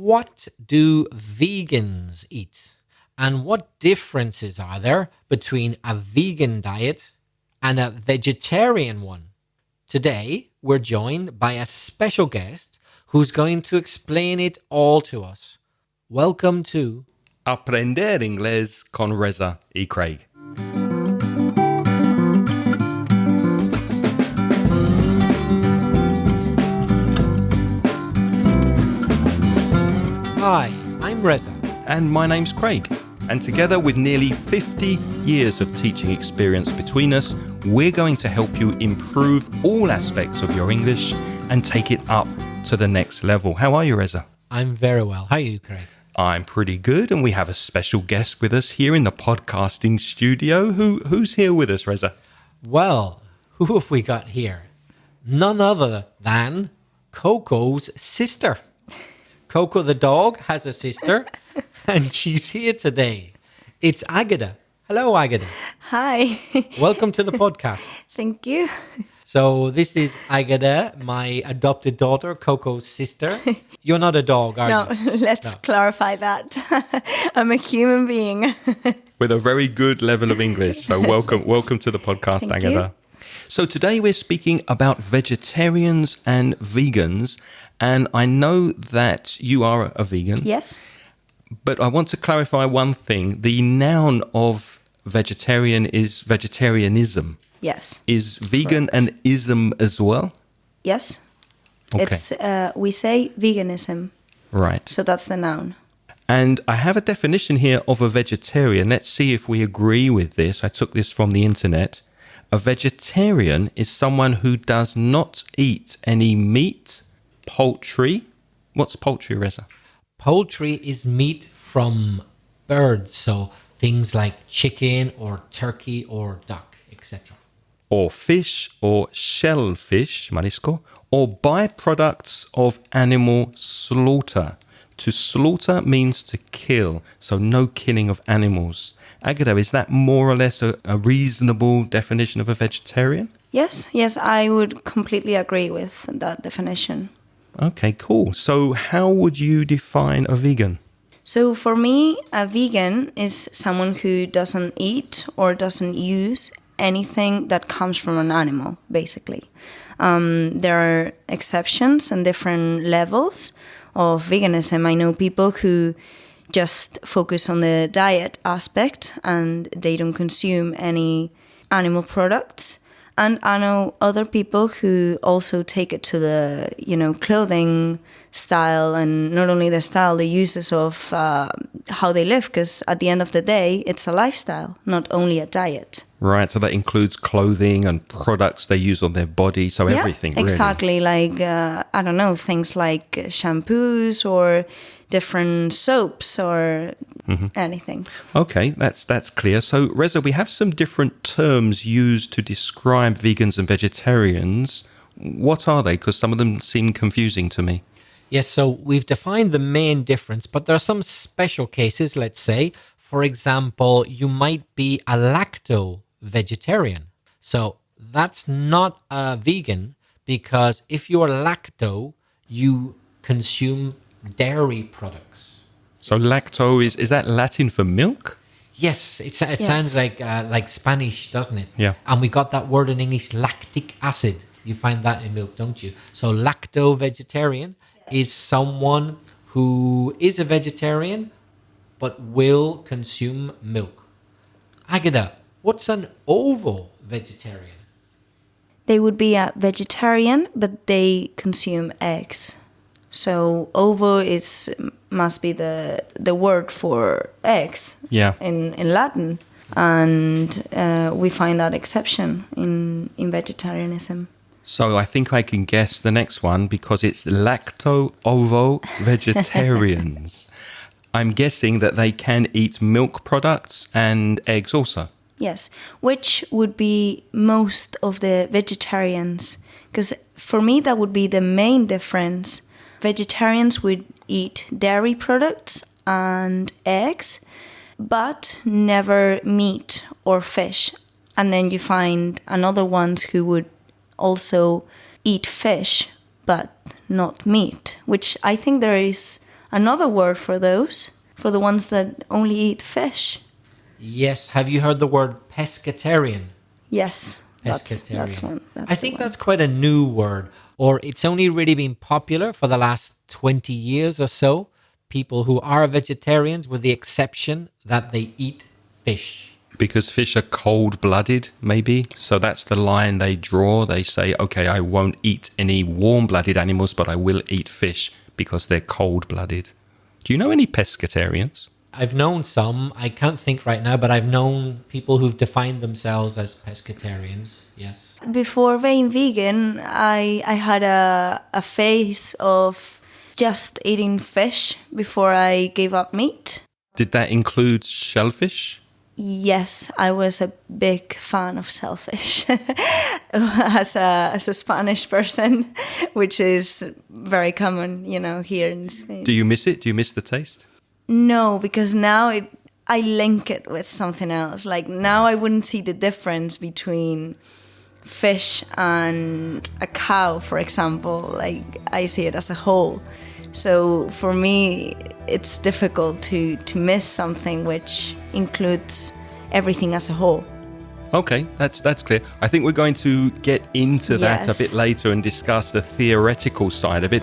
what do vegans eat? And what differences are there between a vegan diet and a vegetarian one? Today, we're joined by a special guest who's going to explain it all to us. Welcome to Aprender Inglés con Reza y Craig. Hi, I'm Reza. And my name's Craig. And together with nearly 50 years of teaching experience between us, we're going to help you improve all aspects of your English and take it up to the next level. How are you, Reza? I'm very well. How are you, Craig? I'm pretty good, and we have a special guest with us here in the podcasting studio. Who's here with us, Reza? Well, who have we got here? None other than Coco's sister. Coco the dog has a sister, and she's here today. It's Agata. Hello, Agata. Hi. Welcome to the podcast. Thank you. So this is Agata, my adopted daughter, Coco's sister. You're not a dog, are you? No, let's clarify that. I'm a human being. With a very good level of English. So welcome to the podcast, Thank Agata. you. So today we're speaking about vegetarians and vegans. And I know that you are a vegan. Yes. But I want to clarify one thing. The noun of vegetarian is vegetarianism. Yes. Is vegan an ism as well? Yes. Okay. It's we say veganism. Right. So that's the noun. And I have a definition here of a vegetarian. Let's see if we agree with this. I took this from the internet. A vegetarian is someone who does not eat any meat, poultry. What's poultry, Reza? Poultry is meat from birds, so things like chicken or turkey or duck, etc. Or fish or shellfish, marisco, or byproducts of animal slaughter. To slaughter means to kill, so no killing of animals. Agata, is that more or less a reasonable definition of a vegetarian? Yes, I would completely agree with that definition. Okay, cool. So how would you define a vegan? So for me, a vegan is someone who doesn't eat or doesn't use anything that comes from an animal, basically. There are exceptions and different levels of veganism. I know people who just focus on the diet aspect and they don't consume any animal products. And I know other people who also take it to the, clothing style, and not only the style, the uses of how they live, because at the end of the day, it's a lifestyle, not only a diet. Right, so that includes clothing and products they use on their body, so Yeah, everything, really. Exactly, like, things like shampoos or different soaps or anything. Okay, that's clear. So, Reza, we have some different terms used to describe vegans and vegetarians. What are they? Because some of them seem confusing to me. Yes, so we've defined the main difference, but there are some special cases, let's say. For example, you might be a lacto-vegetarian. So that's not a vegan, because if you're lacto, you consume dairy products. So lacto, is that Latin for milk? Yes, it sounds like Spanish, doesn't it? Yeah. And we got that word in English, lactic acid. You find that in milk, don't you? So lacto-vegetarian is someone who is a vegetarian but will consume milk. Agata, what's an ovo-vegetarian? They would be a vegetarian, but they consume eggs. So ovo must be the word for eggs in Latin. And we find that exception in vegetarianism. So I think I can guess the next one because it's lacto-ovo-vegetarians. I'm guessing that they can eat milk products and eggs also. Yes, which would be most of the vegetarians. Because for me, that would be the main difference. Vegetarians would eat dairy products and eggs, but never meat or fish. And then you find another ones who would also eat fish, but not meat, which I think there is another word for those, for the ones that only eat fish. Yes. Have you heard the word pescatarian? Yes, Pescatarian. that's one. I think that's quite a new word, or it's only really been popular for the last 20 years or so. People who are vegetarians, with the exception that they eat fish. Because fish are cold-blooded, maybe. So that's the line they draw. They say, okay, I won't eat any warm-blooded animals, but I will eat fish because they're cold-blooded. Do you know any pescatarians? I've known some. I can't think right now, but I've known people who've defined themselves as pescatarians. Yes. Before being vegan, I had a phase of just eating fish before I gave up meat. Did that include shellfish? Yes, I was a big fan of shellfish as a Spanish person, which is very common, here in Spain. Do you miss it? Do you miss the taste? No, because now I link it with something else. Like now I wouldn't see the difference between fish and a cow, for example. Like I see it as a whole. So for me, it's difficult to miss something which includes everything as a whole. Okay, that's clear. I think we're going to get into that a bit later and discuss the theoretical side of it.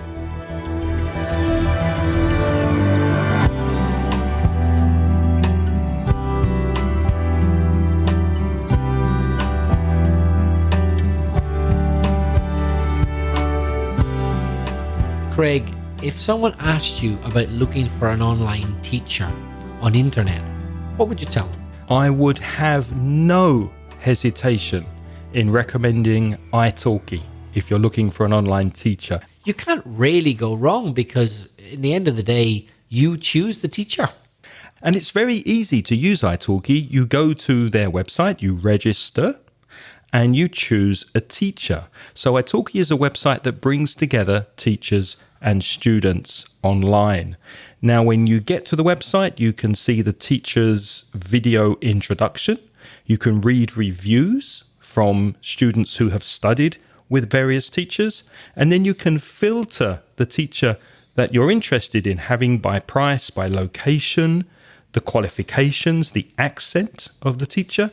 Craig, if someone asked you about looking for an online teacher on internet, what would you tell them? I would have no hesitation in recommending ITalkie if you're looking for an online teacher. You can't really go wrong because in the end of the day, you choose the teacher. And it's very easy to use ITalkie. You go to their website, you register, and you choose a teacher. So ITalkie is a website that brings together teachers and students online. Now, when you get to the website, you can see the teacher's video introduction. You can read reviews from students who have studied with various teachers, and then you can filter the teacher that you're interested in having by price, by location, the qualifications, the accent of the teacher,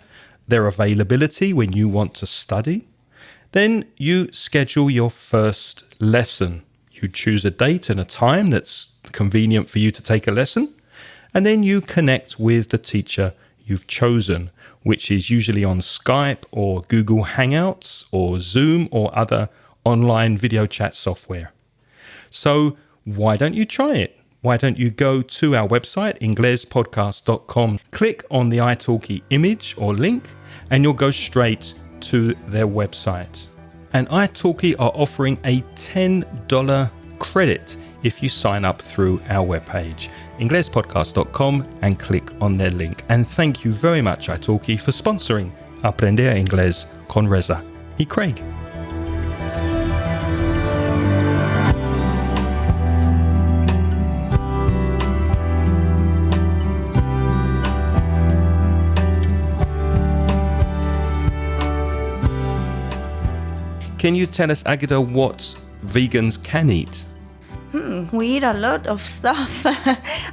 their availability when you want to study. Then you schedule your first lesson. You choose a date and a time that's convenient for you to take a lesson, and then you connect with the teacher you've chosen, which is usually on Skype or Google Hangouts or Zoom or other online video chat software. So why don't you try it? Why don't you go to our website, inglespodcast.com, click on the iTalkie image or link, and you'll go straight to their website. And iTalkie are offering a $10 credit if you sign up through our webpage, inglespodcast.com, and click on their link. And thank you very much, iTalkie, for sponsoring Aprender Inglés con Reza y Craig. Can you tell us, Agata, what vegans can eat? We eat a lot of stuff.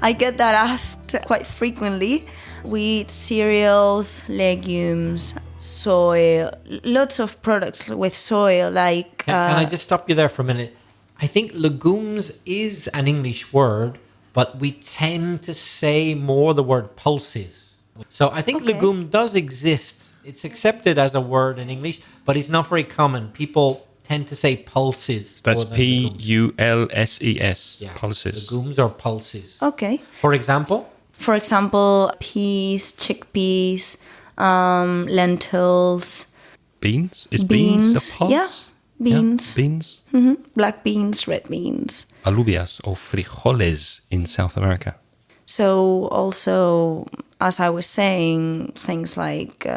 I get that asked quite frequently. We eat cereals, legumes, soy, lots of products with soy. Like Can I just stop you there for a minute? I think legumes is an English word, but we tend to say more the word pulses. So I think legume does exist. It's accepted as a word in English, but it's not very common. People tend to say pulses. That's Pulses. Yeah. Pulses. Legumes or pulses. Okay. For example? For example, peas, chickpeas, lentils. Beans? Is beans a pulse? Yeah, beans. Yeah, beans. Black beans, red beans. Alubias or frijoles in South America. So also, as I was saying, things like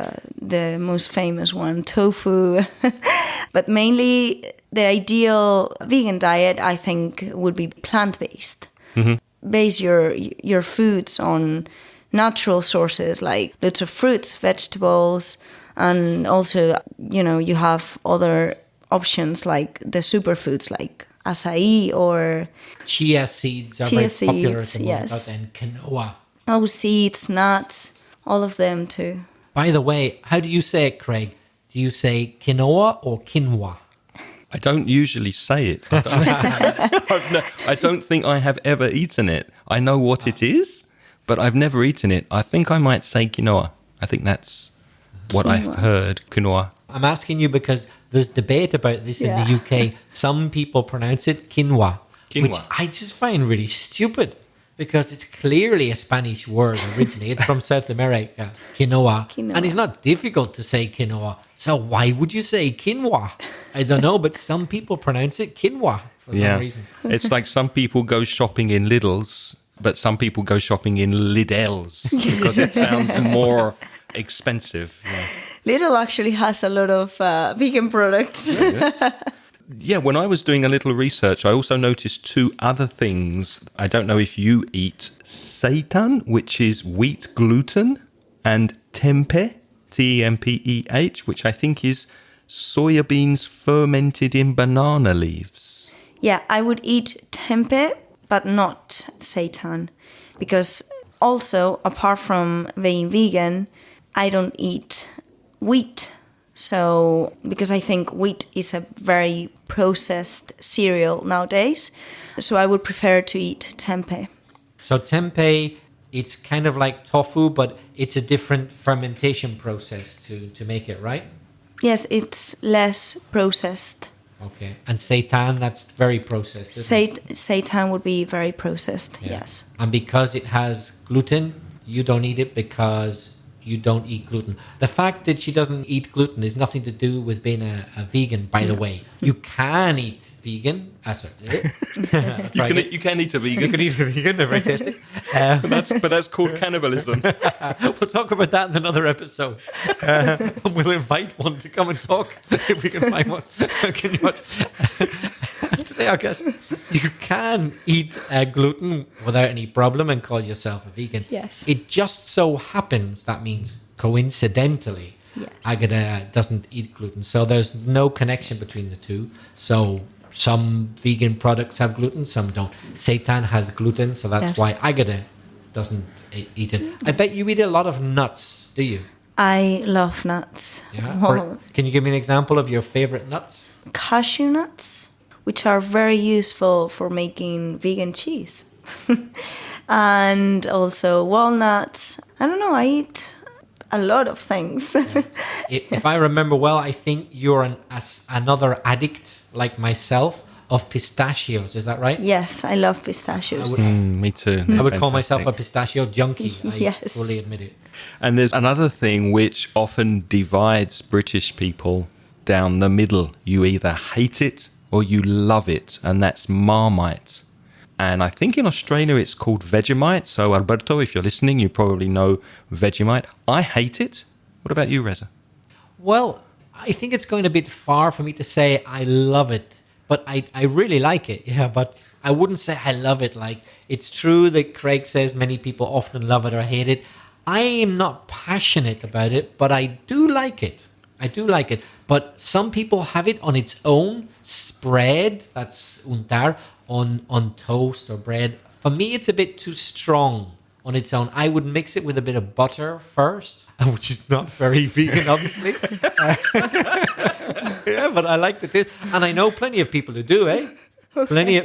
the most famous one, tofu. But mainly the ideal vegan diet, I think, would be plant-based. Base your foods on natural sources like lots of fruits, vegetables, and also, you have other options like the superfoods like acai or Chia seeds are Chia very popular at seeds, the moment. yes. And quinoa. seeds, nuts, all of them too. By the way, how do you say it, Craig? Do you say quinoa or quinoa? I don't usually say it. I don't think I have ever eaten it. I know what it is, but I've never eaten it. I think I might say quinoa. I think that's what I've heard, quinoa. I'm asking you because there's debate about this in the UK. Some people pronounce it quinoa, which I just find really stupid because it's clearly a Spanish word originally. It's from South America, quinoa. And it's not difficult to say quinoa. So why would you say quinoa? I don't know, but some people pronounce it quinoa for some reason. It's like some people go shopping in Lidl's, but some people go shopping in Lidl's because it sounds more expensive. Yeah. Lidl actually has a lot of vegan products. Yeah, when I was doing a little research, I also noticed two other things. I don't know if you eat seitan, which is wheat gluten, and tempeh, Tempeh, which I think is soya beans fermented in banana leaves. Yeah, I would eat tempeh, but not seitan. Because also, apart from being vegan, I don't eat wheat. So, because I think wheat is a very processed cereal nowadays. So I would prefer to eat tempeh. So tempeh, it's kind of like tofu, but it's a different fermentation process to make it, right? Yes, it's less processed. Okay. And seitan, that's very processed, isn't it? Seitan would be very processed, Yeah. yes. And because it has gluten, you don't eat it because you don't eat gluten. The fact that she doesn't eat gluten is nothing to do with being a vegan, by the way. You can eat vegan. Sorry. You can eat a vegan. You can eat a vegan, they're very tasty. But that's called cannibalism. We'll talk about that in another episode. And we'll invite one to come and talk if we can find one. Can you watch? Today, I guess you can eat gluten without any problem and call yourself a vegan. Yes. It just so happens, that means coincidentally, Yes. Agata doesn't eat gluten. So there's no connection between the two. So some vegan products have gluten, some don't. Seitan has gluten, so that's Yes. why Agata doesn't eat it. I bet you eat a lot of nuts, do you? I love nuts. Yeah. Well, Can you give me an example of your favorite nuts? cashew nuts, which are very useful for making vegan cheese. And also walnuts. I don't know, I eat a lot of things. If I remember well, I think you're another addict like myself of pistachios. Is that right? Yes, I love pistachios. Me too. I would call myself a pistachio junkie. I Yes. fully admit it. And there's another thing which often divides British people down the middle. You either hate it or you love it, and that's Marmite. And I think in Australia it's called Vegemite. So Alberto, if you're listening, you probably know Vegemite. I hate it. What about you, Reza? Well, I think it's going a bit far for me to say I love it, but I really like it. Yeah, but I wouldn't say I love it. Like, it's true that Craig says many people often love it or hate it. I am not passionate about it, but I do like it. I do like it. But some people have it on its own, spread, that's untar, on toast or bread. For me, it's a bit too strong on its own. I would mix it with a bit of butter first, which is not very vegan, obviously. Yeah, but I like the taste. And I know plenty of people who do, eh? Plenty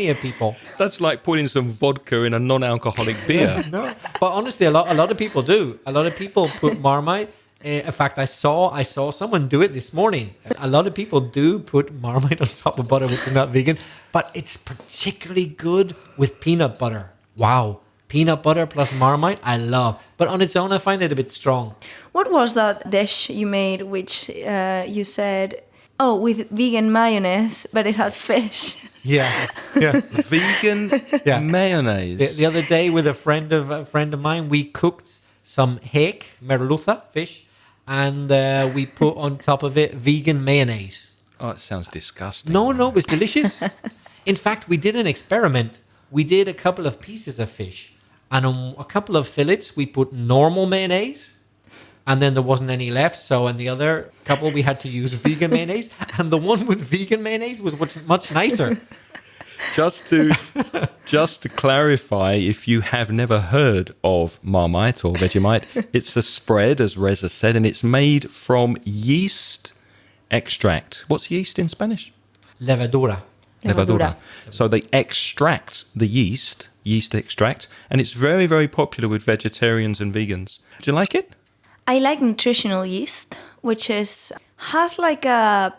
of people. That's like putting some vodka in a non-alcoholic beer. No, but honestly, a lot of people do. A lot of people put Marmite. In fact, I saw someone do it this morning. A lot of people do put Marmite on top of butter, which is not vegan, but it's particularly good with peanut butter. Wow. Peanut butter plus Marmite, I love. But on its own, I find it a bit strong. What was that dish you made which you said, oh, with vegan mayonnaise, but it had fish? Yeah. Vegan mayonnaise. The other day with a friend of mine, we cooked some hake, merluza fish, and we put on top of it vegan mayonnaise. Oh, it sounds disgusting. No, it was delicious. In fact, we did an experiment. We did a couple of pieces of fish, and on a couple of fillets, we put normal mayonnaise, and then there wasn't any left. So in the other couple, we had to use vegan mayonnaise, and the one with vegan mayonnaise was much nicer. Just to clarify, if you have never heard of Marmite or Vegemite, it's a spread, as Reza said, and it's made from yeast extract. What's yeast in Spanish? Levadura. Levadura. So they extract the yeast extract, and it's very, very popular with vegetarians and vegans. Do you like it? I like nutritional yeast, which has like a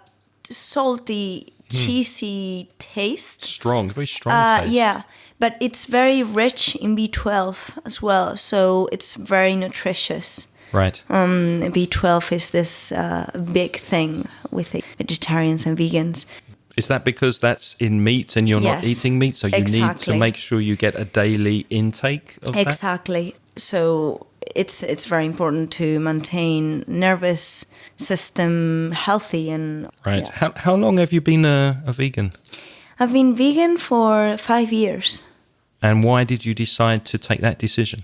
salty, cheesy taste. Very strong taste. Yeah, but it's very rich in B12 as well, so it's very nutritious. Right. B12 is this big thing with the vegetarians and vegans. Is that because that's in meat and you're not eating meat, so you need to make sure you get a daily intake of that? Exactly. So it's very important to maintain nervous system healthy and right. Yeah. How long have you been a vegan? I've been vegan for 5 years. And why did you decide to take that decision?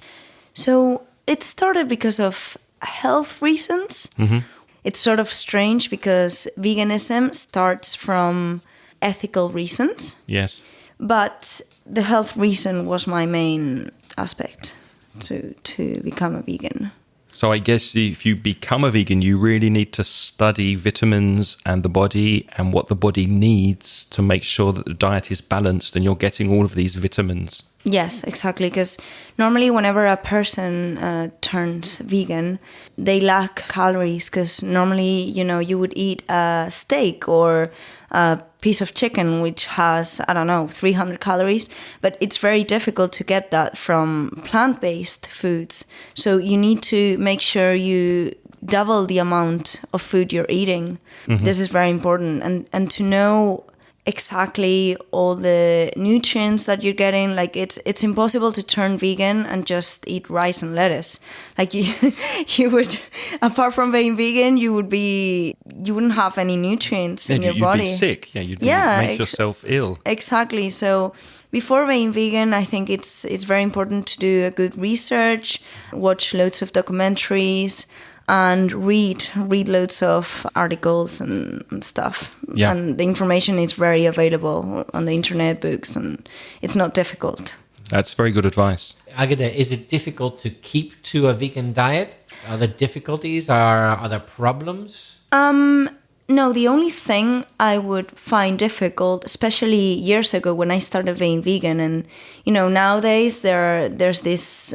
So it started because of health reasons. Mm-hmm. It's sort of strange because veganism starts from ethical reasons. Yes. But the health reason was my main aspect to become a vegan. So I guess if you become a vegan, you really need to study vitamins and the body and what the body needs to make sure that the diet is balanced and you're getting all of these vitamins. Yes, exactly. Because normally whenever a person turns vegan, they lack calories because normally, you would eat a steak or a piece of chicken, which has, 300 calories. But it's very difficult to get that from plant-based foods. So you need to make sure you double the amount of food you're eating. Mm-hmm. This is very important. And to know exactly all the nutrients that you're getting, like it's impossible to turn vegan and just eat rice and lettuce. Like you would, apart from being vegan, you wouldn't have any nutrients in your body. You'd be sick. You'd make yourself ill. Exactly. So before being vegan, I think it's very important to do a good research, watch loads of documentaries, and read loads of articles and stuff. Yeah. And the information is very available on the internet, books, and it's not difficult. That's very good advice. Agata, is it difficult to keep to a vegan diet? Are there difficulties? Are there problems? No, the only thing I would find difficult, especially years ago when I started being vegan, and nowadays there's this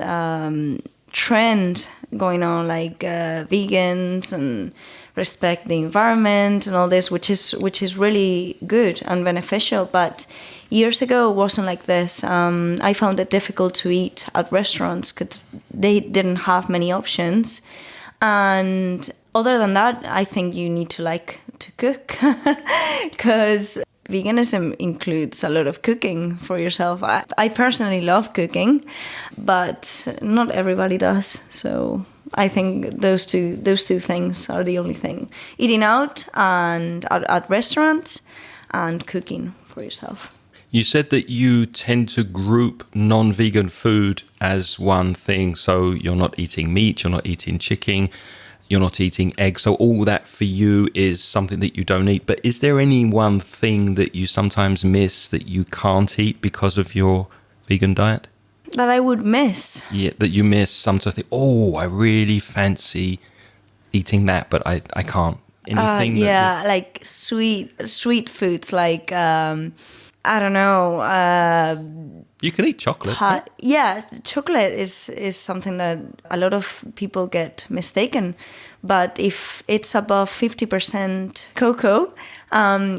trend going on, like vegans and respect the environment and all this, which is really good and beneficial. But years ago it wasn't like this. I found it difficult to eat at restaurants because they didn't have many options. And other than that, I think you need to like to cook because veganism includes a lot of cooking for yourself. I personally love cooking, but not everybody does. So I think those two things are the only thing: eating out and at restaurants, and cooking for yourself. You said that you tend to group non-vegan food as one thing. So you're not eating meat, you're not eating chicken, you're not eating eggs. So all that for you is something that you don't eat. But is there any one thing that you sometimes miss that you can't eat because of your vegan diet? That I would miss? Yeah, that you miss. Sometimes I think, I really fancy eating that, but I can't. Anything? Like sweet foods, like I don't know. You can eat chocolate. Yeah, chocolate is something that a lot of people get mistaken. But if it's above 50% cocoa,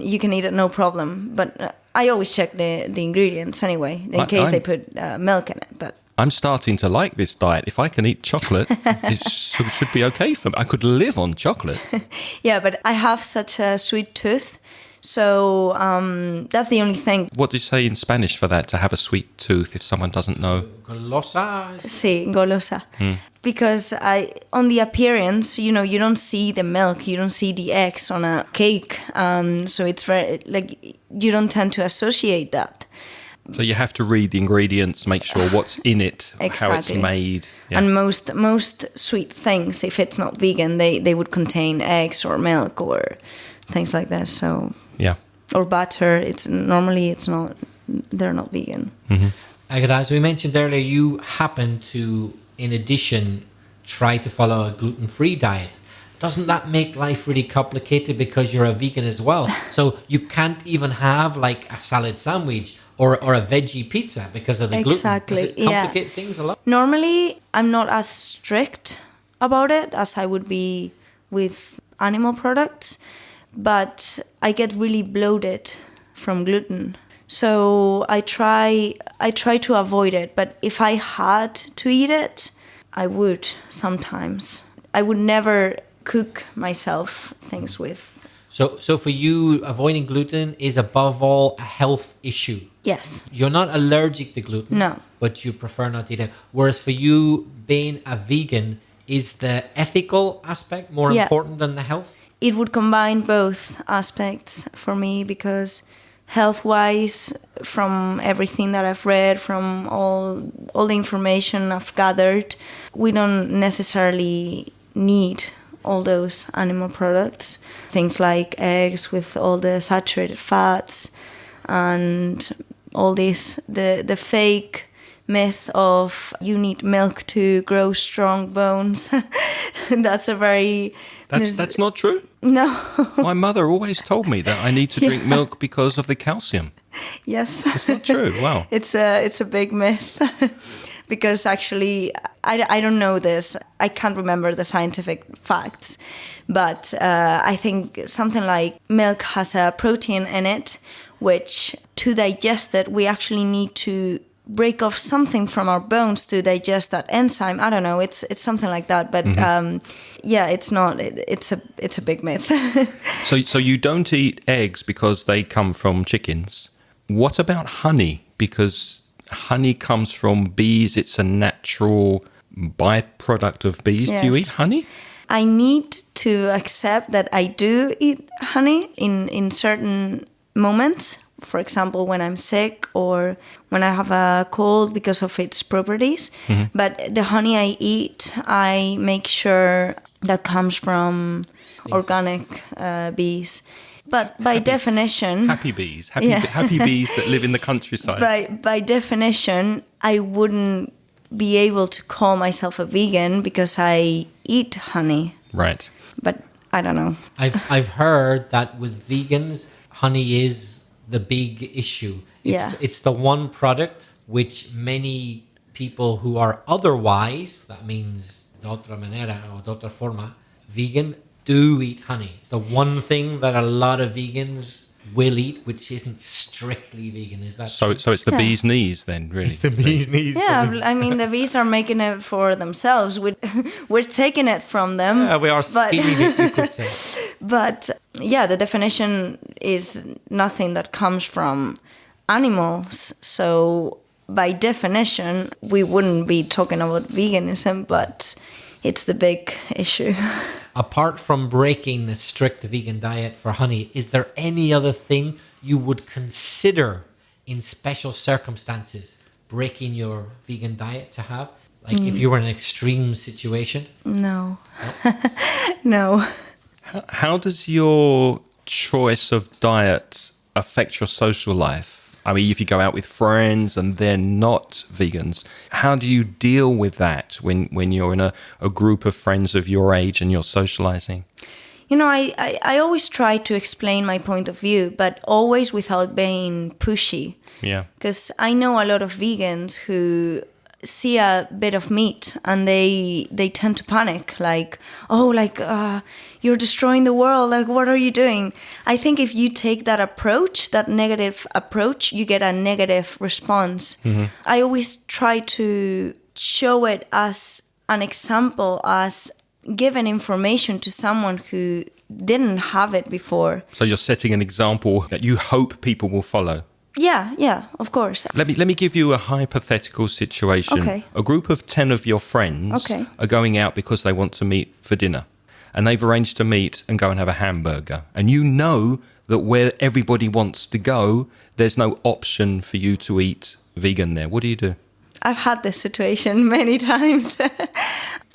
you can eat it no problem. But I always check the ingredients anyway, in case they put milk in it. But I'm starting to like this diet. If I can eat chocolate, it should be okay for me. I could live on chocolate. Yeah, but I have such a sweet tooth. So that's the only thing. What do you say in Spanish for that, to have a sweet tooth, if someone doesn't know? Golosa? Sí, golosa. Because on the appearance, you don't see the milk, you don't see the eggs on a cake. So it's very, like, you don't tend to associate that. So you have to read the ingredients, make sure what's in it, how it's Exactly. made. Yeah. And most sweet things, if it's not vegan, they would contain eggs or milk or things like that. So Yeah. or butter. It's not. They're not vegan. Agatha, as we mentioned earlier, you happen to, in addition, try to follow a gluten-free diet. Doesn't that make life really complicated because you're a vegan as well? So you can't even have like a salad sandwich or a veggie pizza because of the Exactly, gluten. Does it complicate things a lot? Normally, I'm not as strict about it as I would be with animal products, but I get really bloated from gluten. So I try to avoid it, but if I had to eat it, I would sometimes. I would never cook myself things with. So for you, avoiding gluten is above all a health issue. Yes. You're not allergic to gluten, No. but you prefer not to eat it. Whereas for you, being a vegan, is the ethical aspect more Yeah. important than the health? It would combine both aspects for me because health-wise, from everything that I've read, from all the information I've gathered, we don't necessarily need all those animal products. Things like eggs with all the saturated fats and all this, the fake myth of you need milk to grow strong bones. That's a very... That's not true. No. My mother always told me that I need to drink milk because of the calcium. Yes. It's not true. Wow. It's a big myth. Because actually, I don't know this. I can't remember the scientific facts. But I think something like milk has a protein in it, which to digest it, we actually need to break off something from our bones to digest that enzyme. I don't know. It's something like that. But yeah, it's not. It's a big myth. So you don't eat eggs because they come from chickens. What about honey? Because honey comes from bees. It's a natural byproduct of bees. Yes. Do you eat honey? I need to accept that I do eat honey in certain moments. For example, when I'm sick or when I have a cold because of its properties. But the honey I eat, I make sure that comes from organic bees. But by definition... Happy bees. Happy bees that live in the countryside. By definition, I wouldn't be able to call myself a vegan because I eat honey. Right. But I don't know. I've heard that with vegans, honey is the big issue. It's the one product which many people who are otherwise, that means de otra manera or de otra forma, vegan, do eat honey. It's the one thing that a lot of vegans will eat, which isn't strictly vegan. Is that So it's the bee's knees then, really. It's the bee's knees. Yeah, I mean, the bees are making it for themselves. We're taking it from them. Yeah, we are stealing it, you could say. But yeah, the definition is nothing that comes from animals. So by definition, we wouldn't be talking about veganism, but it's the big issue. Apart from breaking the strict vegan diet for honey, is there any other thing you would consider in special circumstances breaking your vegan diet to have? Like if you were in an extreme situation? No. No. How does your choice of diet affect your social life? I mean, if you go out with friends and they're not vegans, how do you deal with that when you're in a group of friends of your age and you're socializing? You know, I always try to explain my point of view, but always without being pushy. Yeah. Because I know a lot of vegans who see a bit of meat and they tend to panic, like, you're destroying the world, like, what are you doing? I think if you take that approach, that negative approach, you get a negative response. I always try to show it as an example, as giving information to someone who didn't have it before. So you're setting an example that you hope people will follow. Yeah, of course. Let me give you a hypothetical situation. Okay. A group of 10 of your friends are going out because they want to meet for dinner. And they've arranged to meet and go and have a hamburger. And you know that where everybody wants to go, there's no option for you to eat vegan there. What do you do? I've had this situation many times.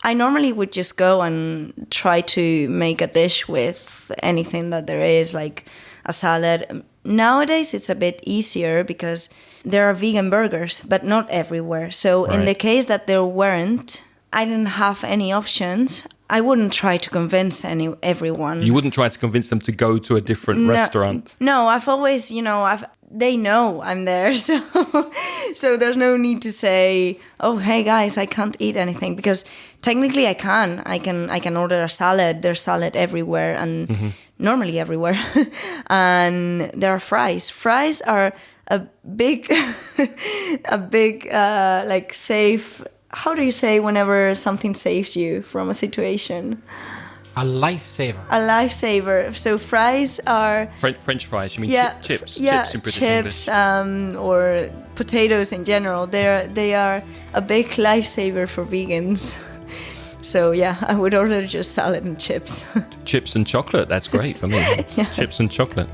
I normally would just go and try to make a dish with anything that there is, like a salad. Nowadays, it's a bit easier because there are vegan burgers, but not everywhere. So in the case that there weren't, I didn't have any options. I wouldn't try to convince everyone. You wouldn't try to convince them to go to a different restaurant? No, I've always, they know I'm there, so there's no need to say, oh, hey guys, I can't eat anything, because technically I can. I can order a salad. There's salad everywhere, and normally everywhere, and there are fries. Fries are a big, like safe. How do you say whenever something saves you from a situation? A lifesaver. A lifesaver. So fries are... French fries, you mean chips? Yeah, chips in British chips, English. or potatoes in general. They are a big lifesaver for vegans. So yeah, I would order just salad and chips. Chips and chocolate, that's great for me. Yeah. Chips and chocolate.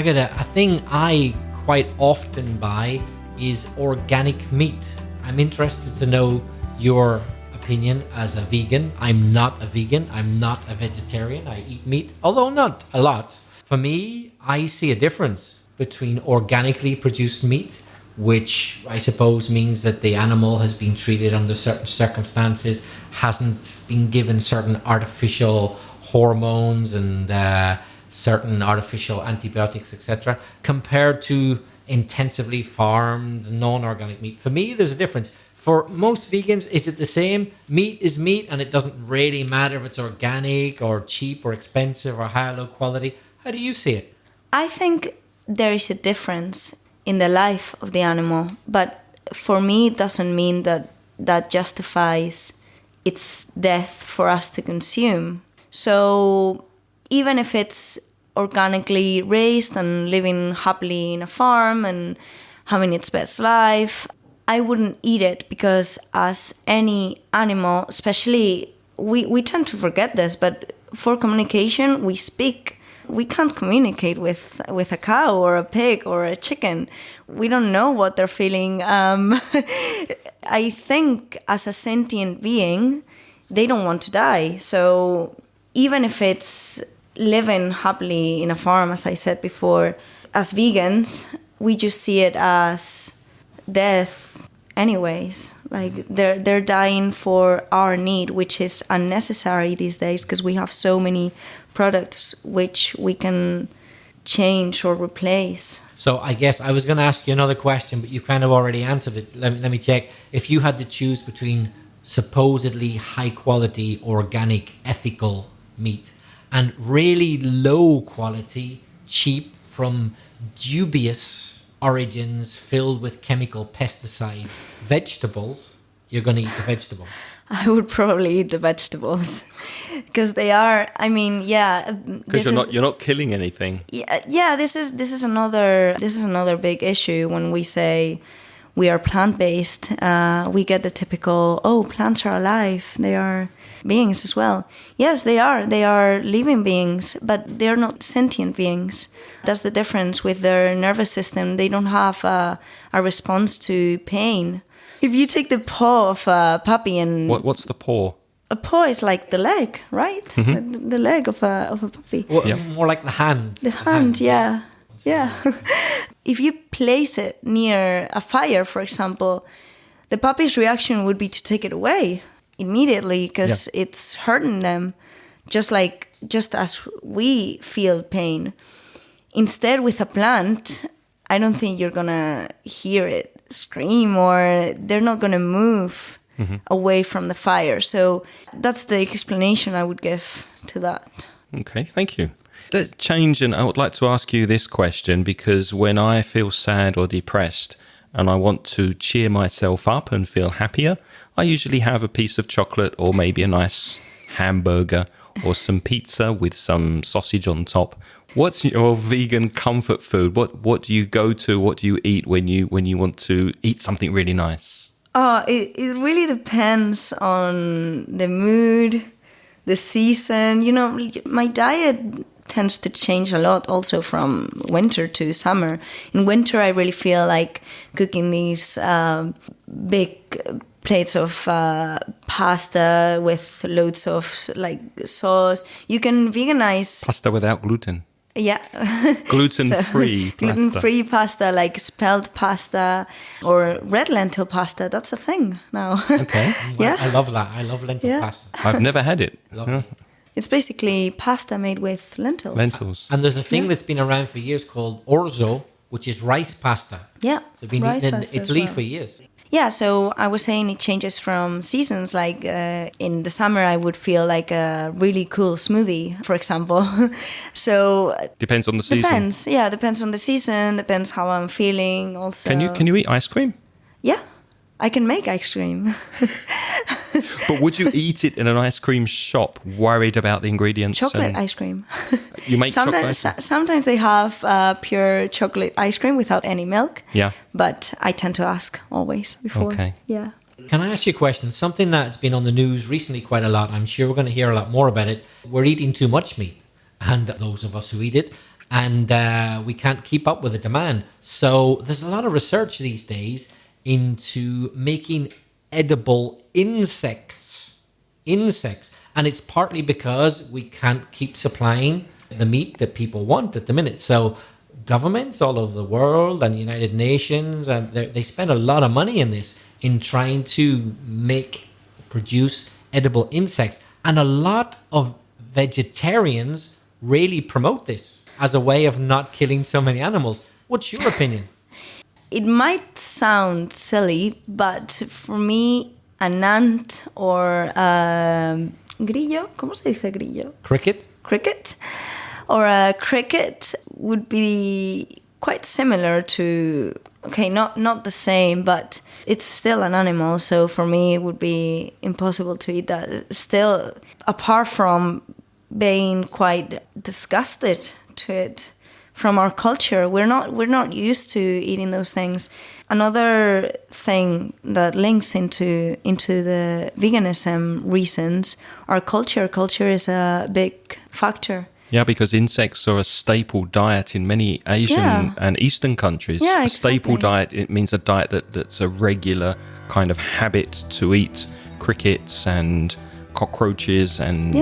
A thing I quite often buy is organic meat. I'm interested to know your opinion as a vegan. I'm not a vegan. I'm not a vegetarian. I eat meat, although not a lot. For me, I see a difference between organically produced meat, which I suppose means that the animal has been treated under certain circumstances, hasn't been given certain artificial hormones and certain artificial antibiotics, etc., compared to intensively farmed non-organic meat. For me, there's a difference. For most vegans, is it the same? Meat is meat, and it doesn't really matter if it's organic or cheap or expensive or high or low quality. How do you see it? I think there is a difference in the life of the animal, but for me, it doesn't mean that justifies its death for us to consume. So even if it's organically raised and living happily in a farm and having its best life, I wouldn't eat it, because as any animal, especially, we tend to forget this, but for communication, we speak. We can't communicate with a cow or a pig or a chicken. We don't know what they're feeling. I think as a sentient being, they don't want to die. So even if it's living happily in a farm, as I said before, as vegans, we just see it as death anyways. Like they're dying for our need, which is unnecessary these days, because we have so many products which we can change or replace. So I guess I was going to ask you another question, but you kind of already answered it. Let me check. If you had to choose between supposedly high quality, organic, ethical meat and really low quality, cheap, from dubious origins, filled with chemical pesticide vegetables, you're going to eat the vegetables. I would probably eat the vegetables, because they are. I mean, yeah. Because you're not killing anything. Yeah. This is another big issue when we say we are plant-based. We get the typical, oh, plants are alive. They are beings as well. Yes, they are. They are living beings, but they're not sentient beings. That's the difference with their nervous system. They don't have a response to pain. If you take the paw of a puppy and... What's the paw? A paw is like the leg, right? Mm-hmm. The leg of a puppy. Well, yeah. More like the hand. The hand, yeah. Yeah. If you place it near a fire, for example, the puppy's reaction would be to take it away immediately, because it's hurting them, just as we feel pain. Instead, with a plant, I don't think you're gonna hear it scream, or they're not gonna move away from the fire. So that's the explanation I would give to that. Okay, thank you. Let's change, and I would like to ask you this question, because when I feel sad or depressed and I want to cheer myself up and feel happier, I usually have a piece of chocolate or maybe a nice hamburger or some pizza with some sausage on top. What's your vegan comfort food? What do you go to? What do you eat when you want to eat something really nice? It really depends on the mood, the season. My diet tends to change a lot also from winter to summer. In winter, I really feel like cooking these big plates of pasta with loads of like sauce. You can veganize Pasta without gluten. Yeah. Gluten-free pasta. Gluten-free pasta, like spelt pasta or red lentil pasta. That's a thing now. Okay. Yeah. I love that. I love lentil pasta. I've never had it. Lovely. It's basically pasta made with lentils. Lentils. And there's a thing that's been around for years called orzo, which is rice pasta. Yeah. It's been rice eaten in pasta as Italy well. for years. Yeah, so I was saying it changes from seasons. Like in the summer, I would feel like a really cool smoothie, for example. So Depends on the season. depends. Yeah, depends on the season. Depends how I'm feeling. Also, Can you eat ice cream? Yeah, I can make ice cream. But would you eat it in an ice cream shop, worried about the ingredients? Chocolate ice cream. You make chocolate ice cream? Sometimes they have pure chocolate ice cream without any milk. Yeah. But I tend to ask always before. Okay. Yeah. Can I ask you a question? Something that's been on the news recently quite a lot. I'm sure we're going to hear a lot more about it. We're eating too much meat, and those of us who eat it, and we can't keep up with the demand. So there's a lot of research these days into making edible insects, and it's partly because we can't keep supplying the meat that people want at the minute. So governments all over the world and the United Nations, and they spend a lot of money in this, in trying to produce edible insects. And a lot of vegetarians really promote this as a way of not killing so many animals. What's your opinion? It might sound silly, but for me, an ant or grillo, ¿cómo se dice grillo? Cricket, or a cricket would be quite similar to, okay, not the same, but it's still an animal. So for me, it would be impossible to eat that. Still, apart from being quite disgusted to it from our culture, we're not used to eating those things. Another thing that links into the veganism reasons, our culture. Culture is a big factor. Yeah, because insects are a staple diet in many Asian and Eastern countries. Yeah, a staple exactly. diet, it means a diet that's a regular kind of habit to eat crickets and cockroaches and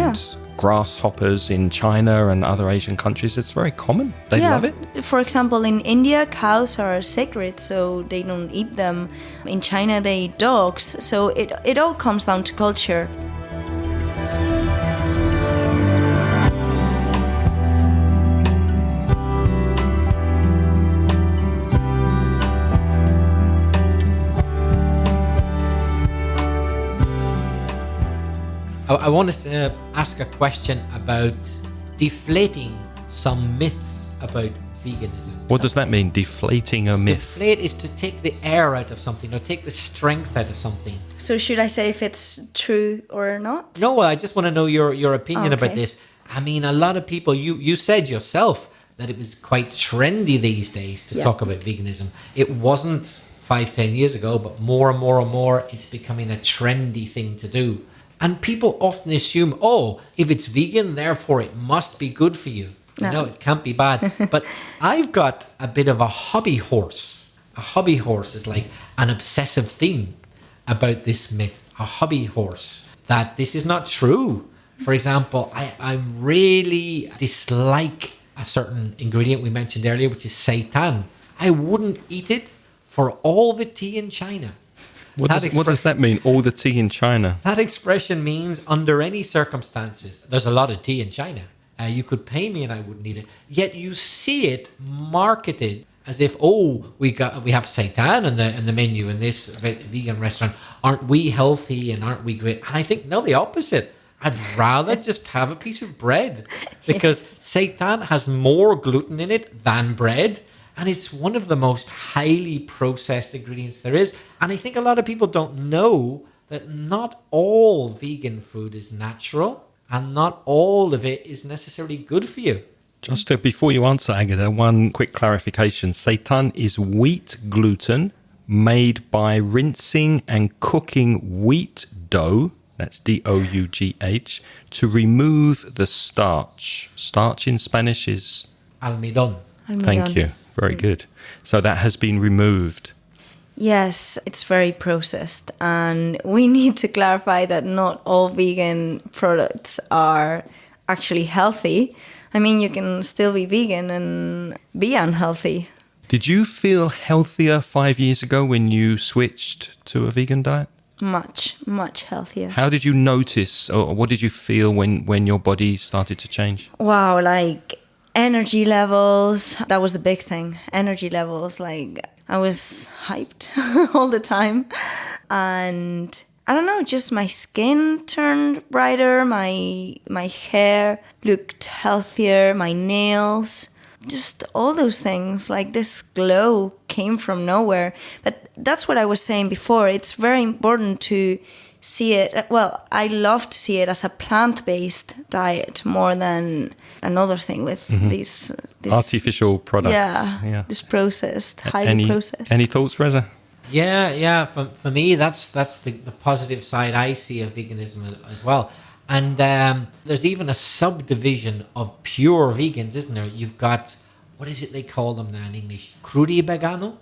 grasshoppers in China and other Asian countries. It's very common. They love it. For example, in India, cows are sacred, so they don't eat them. In China, they eat dogs. So it all comes down to culture. I wanted to ask a question about deflating some myths about veganism. What does that mean? Deflating a myth? Deflate is to take the air out of something or take the strength out of something. So should I say if it's true or not? No, I just want to know your opinion about Okay. this. I mean, a lot of people, you said yourself that it was quite trendy these days to talk about veganism. It wasn't 5-10 years ago, but more and more and more, it's becoming a trendy thing to do. And people often assume, oh, if it's vegan, therefore it must be good for you. No, it can't be bad. But I've got a bit of a hobby horse. A hobby horse is like an obsessive thing about this myth. A hobby horse. That this is not true. For example, I really dislike a certain ingredient we mentioned earlier, which is seitan. I wouldn't eat it for all the tea in China. What does that mean? All the tea in China? That expression means under any circumstances. There's a lot of tea in China. You could pay me and I wouldn't eat it. Yet you see it marketed as if, oh, we have seitan in the menu in this vegan restaurant. Aren't we healthy and aren't we great? And I think, no, the opposite. I'd rather just have a piece of bread because seitan has more gluten in it than bread. And it's one of the most highly processed ingredients there is. And I think a lot of people don't know that not all vegan food is natural. and not all of it is necessarily good for you. Just before you answer, Agatha, one quick clarification. Seitan is wheat gluten made by rinsing and cooking wheat dough, that's D-O-U-G-H, to remove the starch. Starch in Spanish is? Almidón. Thank you. Very good. So that has been removed. Yes, it's very processed, and we need to clarify that not all vegan products are actually healthy. I mean, you can still be vegan and be unhealthy. Did you feel healthier 5 years ago when you switched to a vegan diet? Much, much healthier. How did you notice, or what did you feel when your body started to change? Wow, like energy levels, that was the big thing. Energy levels, like I was hyped all the time. And I don't know, just my skin turned brighter, my hair looked healthier, my nails, just all those things. Like this glow came from nowhere. But that's what I was saying before. It's very important to see it. Well, I love to see it as a plant-based diet more than another thing with these artificial products. Yeah, this processed, highly processed. Any thoughts, Reza? Yeah. For me, that's the positive side I see of veganism as well. And there's even a subdivision of pure vegans, isn't there? You've got, what is it they call them now in English? Crudi vegano?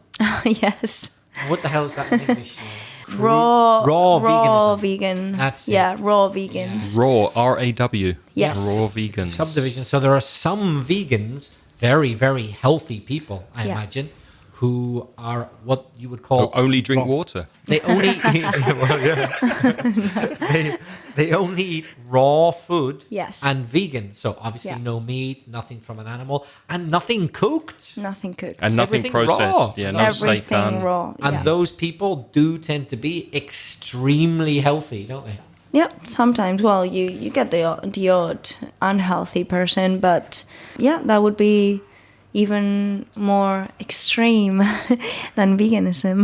Yes. What the hell is that in English? Raw veganism. vegan. That's it. Yeah, raw vegans. Raw, R-A-W. Yes. Raw vegans. Subdivision. So there are some vegans, very, very healthy people, I Yeah. imagine, who are what you would call Only drink water. They only they only eat raw food. Yes. And vegan. So obviously Yeah. no meat, nothing from an animal, and nothing cooked. Nothing cooked. And nothing Everything processed. raw. Yeah, no Everything seitan. raw. And Yeah. those people do tend to be extremely healthy, don't they? Yeah, sometimes. Well, you get the odd unhealthy person, but yeah, that would be even more extreme than veganism.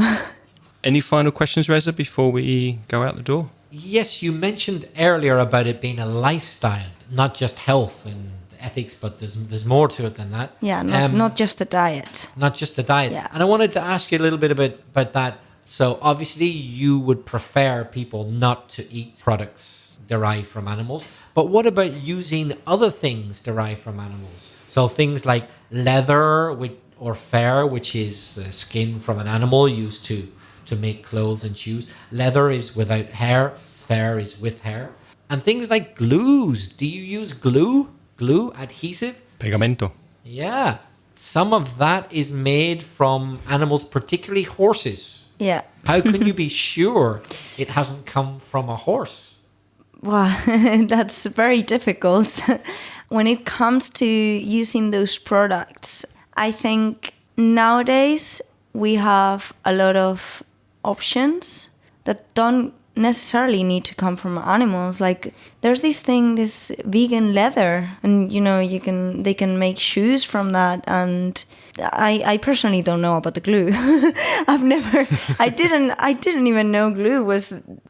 Any final questions, Reza, before we go out the door? Yes, you mentioned earlier about it being a lifestyle, not just health and ethics, but there's more to it than that. Yeah, not just a diet. Not just the diet. Yeah. And I wanted to ask you a little bit about that. So obviously you would prefer people not to eat products derived from animals, but what about using other things derived from animals? So things like leather or fur, which is skin from an animal used to make clothes and shoes. Leather is without hair, fur is with hair. And things like glues. Do you use glue? Glue, adhesive? Pegamento. Yeah. Some of that is made from animals, particularly horses. Yeah. How can you be sure it hasn't come from a horse? Wow, that's very difficult. When it comes to using those products, I think nowadays we have a lot of options that don't necessarily need to come from animals. Like there's this vegan leather, and they can make shoes from that. And I personally don't know about the glue. I didn't even know glue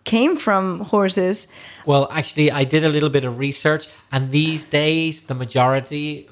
came from horses. Well, actually, I did a little bit of research, and these days the majority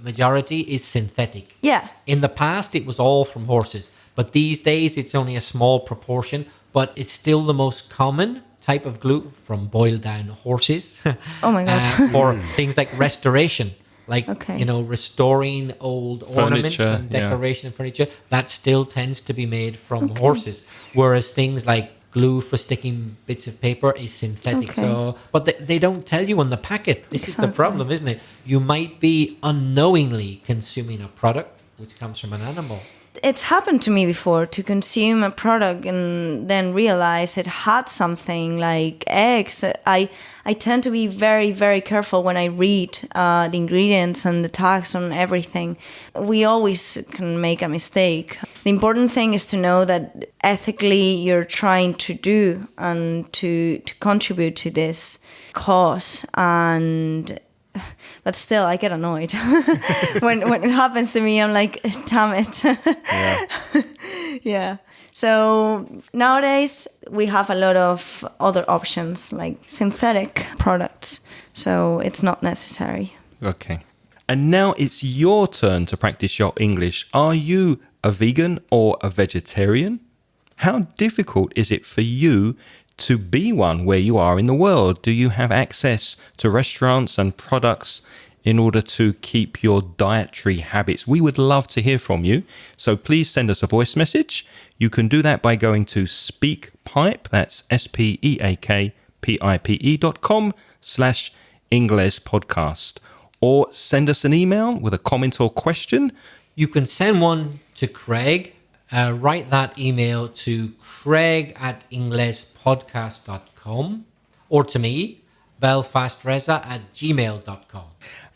is synthetic. Yeah. In the past, it was all from horses, but these days it's only a small proportion. But it's still the most common type of glue from boiled down horses. Oh my God. For things like restoration, like Okay. restoring old ornaments Furniture, and decoration and furniture. That still tends to be made from horses, whereas things like glue for sticking bits of paper is synthetic. Okay. So, but they don't tell you on the packet. This is the Exactly. problem, isn't it? You might be unknowingly consuming a product which comes from an animal. It's happened to me before to consume a product and then realize it had something like eggs. I tend to be very, very careful when I read the ingredients and the tags on everything. We always can make a mistake. The important thing is to know that ethically you're trying to do and to contribute to this cause. But still, I get annoyed when it happens to me. I'm like, damn it. Yeah. Yeah. So nowadays we have a lot of other options like synthetic products. So it's not necessary. Okay. And now it's your turn to practice your English. Are you a vegan or a vegetarian? How difficult is it for you to be one where you are in the world? Do you have access to restaurants and products in order to keep your dietary habits? We would love to hear from you. So please send us a voice message. You can do that by going to SpeakPipe. That's speakpipe.com/Ingles podcast. Or send us an email with a comment or question. You can send one to Craig. Write that email to craig@inglespodcast.com or to me, belfastreza@gmail.com.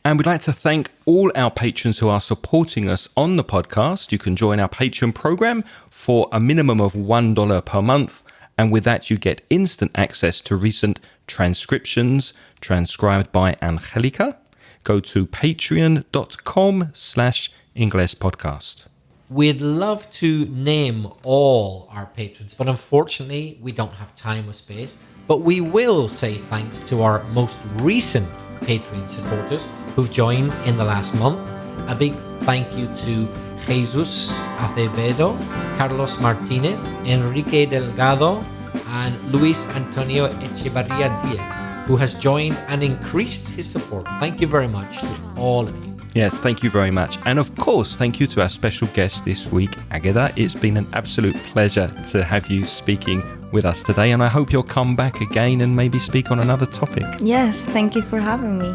And we'd like to thank all our patrons who are supporting us on the podcast. You can join our Patreon program for a minimum of $1 per month. And with that, you get instant access to recent transcriptions transcribed by Angelica. Go to patreon.com/Inglespodcast. We'd love to name all our patrons, but unfortunately, we don't have time or space. But we will say thanks to our most recent Patreon supporters who've joined in the last month. A big thank you to Jesus Acevedo, Carlos Martinez, Enrique Delgado, and Luis Antonio Echevarria Diaz, who has joined and increased his support. Thank you very much to all of you. Yes, thank you very much. And of course, thank you to our special guest this week, Agata. It's been an absolute pleasure to have you speaking with us today. And I hope you'll come back again and maybe speak on another topic. Yes, thank you for having me.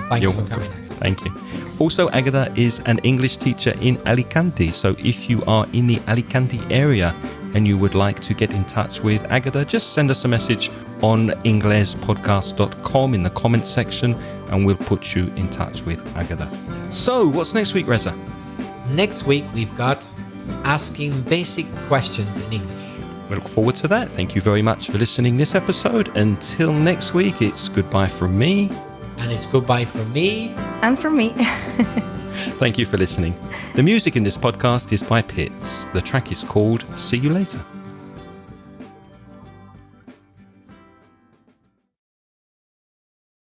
Thank you for coming. Thank you. Also, Agata is an English teacher in Alicante. So if you are in the Alicante area and you would like to get in touch with Agata, just send us a message on inglespodcast.com in the comments section and we'll put you in touch with Agata. So, what's next week, Reza? Next week, we've got asking basic questions in English. We look forward to that. Thank you very much for listening this episode. Until next week, it's goodbye from me. And it's goodbye from me. And from me. Thank you for listening. The music in this podcast is by Pitts. The track is called See You Later.